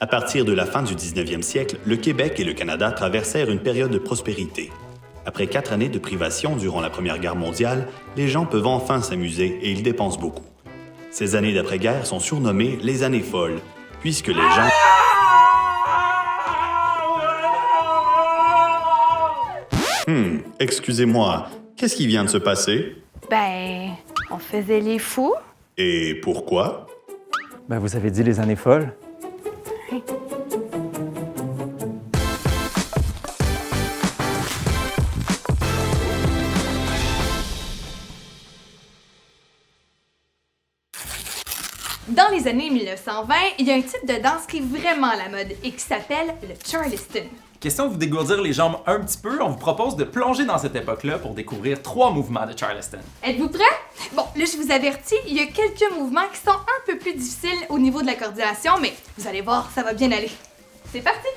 À partir de la fin du 19e siècle, le Québec et le Canada traversèrent une période de prospérité. Après 4 années de privation durant la Première Guerre mondiale, les gens peuvent enfin s'amuser et ils dépensent beaucoup. Ces années d'après-guerre sont surnommées les années folles, puisque les gens... excusez-moi, qu'est-ce qui vient de se passer? Ben, on faisait les fous. Et pourquoi? Ben, vous avez dit les années folles. Dans les années 1920, il y a un type de danse qui est vraiment à la mode et qui s'appelle le Charleston. Question de vous dégourdir les jambes un petit peu, on vous propose de plonger dans cette époque-là pour découvrir 3 mouvements de Charleston. Êtes-vous prêts? Bon, là, je vous avertis, il y a quelques mouvements qui sont un peu plus difficiles au niveau de la coordination, mais vous allez voir, ça va bien aller. C'est parti!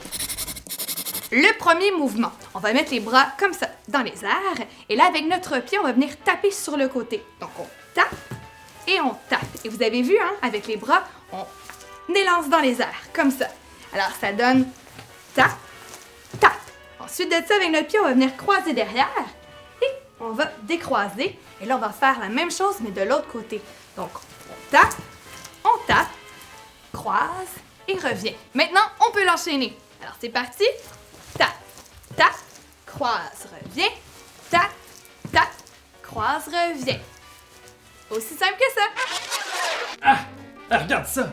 Le premier mouvement, on va mettre les bras comme ça, dans les airs, et là, avec notre pied, on va venir taper sur le côté. Donc, on tape et on tape. Et vous avez vu, hein, avec les bras, on élance dans les airs, comme ça. Alors, ça donne tape, tape. Ensuite de ça, avec notre pied, on va venir croiser derrière et on va décroiser. Et là, on va faire la même chose, mais de l'autre côté. Donc, on tape, croise et revient. Maintenant, on peut l'enchaîner. Alors, c'est parti. Tape, tape, croise, revient. Tape, tape, croise, revient. Aussi simple que ça. Regarde ça!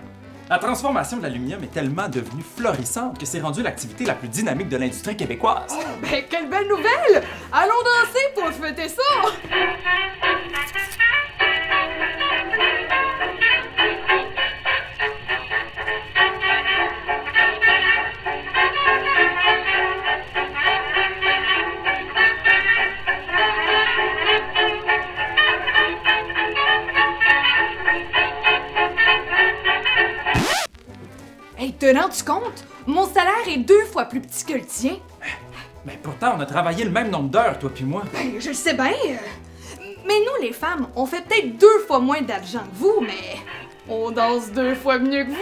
La transformation de l'aluminium est tellement devenue florissante que c'est rendu l'activité la plus dynamique de l'industrie québécoise. Oh, ben, quelle belle nouvelle! Allons danser pour fêter ça! Hey, te rends-tu compte? Mon salaire est 2 fois plus petit que le tien. Mais pourtant, on a travaillé le même nombre d'heures, toi puis moi. Ben, je le sais bien. Mais nous, les femmes, on fait peut-être 2 fois moins d'argent que vous, mais on danse 2 fois mieux que vous.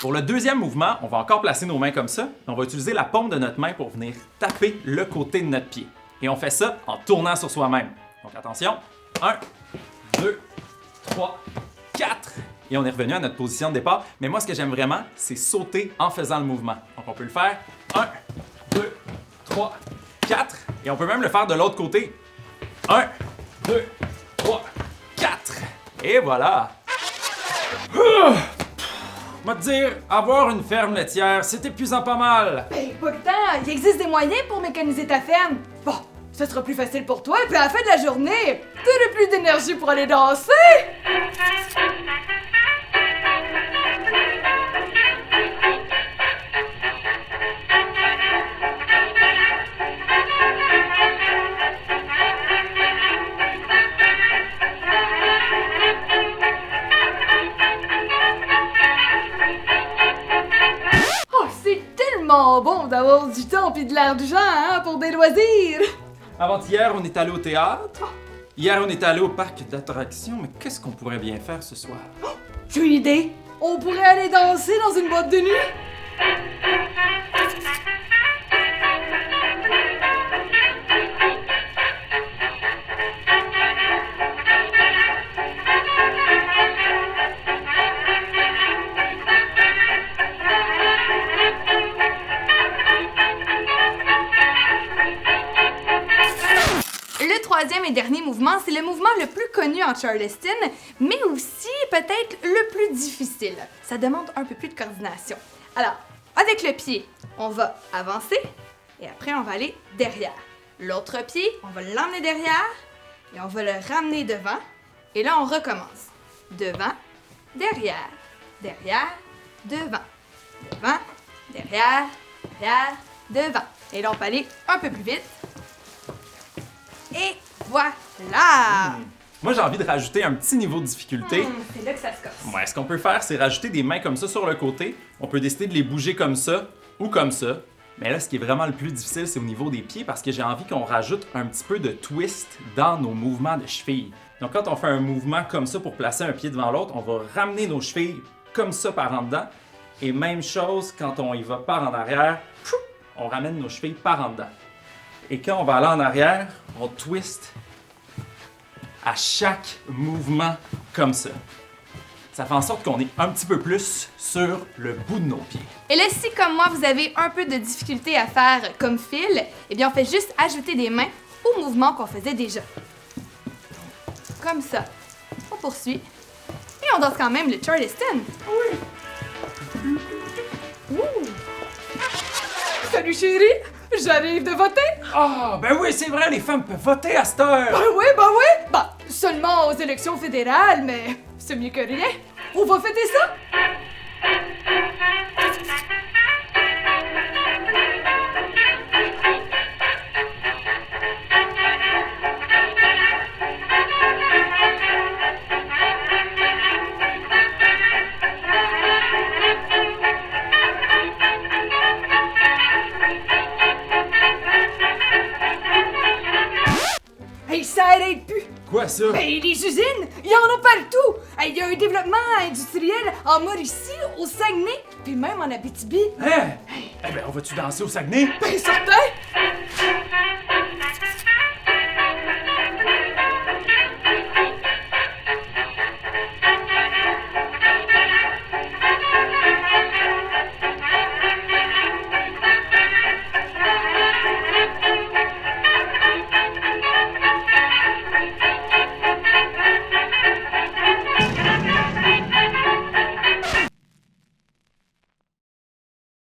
Pour le deuxième mouvement, on va encore placer nos mains comme ça. On va utiliser la paume de notre main pour venir taper le côté de notre pied. Et on fait ça en tournant sur soi-même. Donc attention, 1, 2, 3, 4. Et on est revenu à notre position de départ. Mais moi, ce que j'aime vraiment, c'est sauter en faisant le mouvement. Donc on peut le faire 1, 2, 3, 4. Et on peut même le faire de l'autre côté. 1, 2, 3, 4. Et voilà. Moi te dire, avoir une ferme laitière, c'est épuisant pas mal. Ben, pas le temps. Il existe des moyens pour mécaniser ta ferme. Bon, ce sera plus facile pour toi, puis à la fin de la journée, t'auras plus d'énergie pour aller danser. Bon d'avoir du temps pis de l'argent, hein, pour des loisirs. Avant-hier, on est allé au théâtre. Hier, on est allé au parc d'attractions. Mais qu'est-ce qu'on pourrait bien faire ce soir? J'ai une idée. On pourrait aller danser dans une boîte de nuit. Le troisième et dernier mouvement, c'est le mouvement le plus connu en Charleston, mais aussi peut-être le plus difficile. Ça demande un peu plus de coordination. Alors, avec le pied, on va avancer et après on va aller derrière. L'autre pied, on va l'emmener derrière et on va le ramener devant. Et là, on recommence. Devant, derrière, derrière, devant, devant, derrière, derrière, devant. Et là, on peut aller un peu plus vite. Et voilà! Moi, j'ai envie de rajouter un petit niveau de difficulté. C'est là que ça se casse. Ouais, ce qu'on peut faire, c'est rajouter des mains comme ça sur le côté. On peut décider de les bouger comme ça ou comme ça. Mais là, ce qui est vraiment le plus difficile, c'est au niveau des pieds parce que j'ai envie qu'on rajoute un petit peu de twist dans nos mouvements de cheville. Donc, quand on fait un mouvement comme ça pour placer un pied devant l'autre, on va ramener nos chevilles comme ça par en dedans. Et même chose, quand on y va par en arrière, on ramène nos chevilles par en dedans. Et quand on va aller en arrière, on twist à chaque mouvement comme ça. Ça fait en sorte qu'on est un petit peu plus sur le bout de nos pieds. Et là, si comme moi, vous avez un peu de difficulté à faire comme Phil, eh bien, on fait juste ajouter des mains au mouvement qu'on faisait déjà. Comme ça. On poursuit. Et on danse quand même le Charleston. Oui. Ouh. Salut chérie, j'arrive de voter. Ah, ben oui, c'est vrai, les femmes peuvent voter à cette heure! Ben oui, ben oui. Ben, seulement aux élections fédérales, mais c'est mieux que rien. On va fêter ça. Hey, ça arrête plus. Quoi ça? Ben, les usines, il y en a partout! Il y a un développement industriel en Mauricie, au Saguenay, puis même en Abitibi. Hein? Eh ben, on va-tu danser au Saguenay? Ben, certain!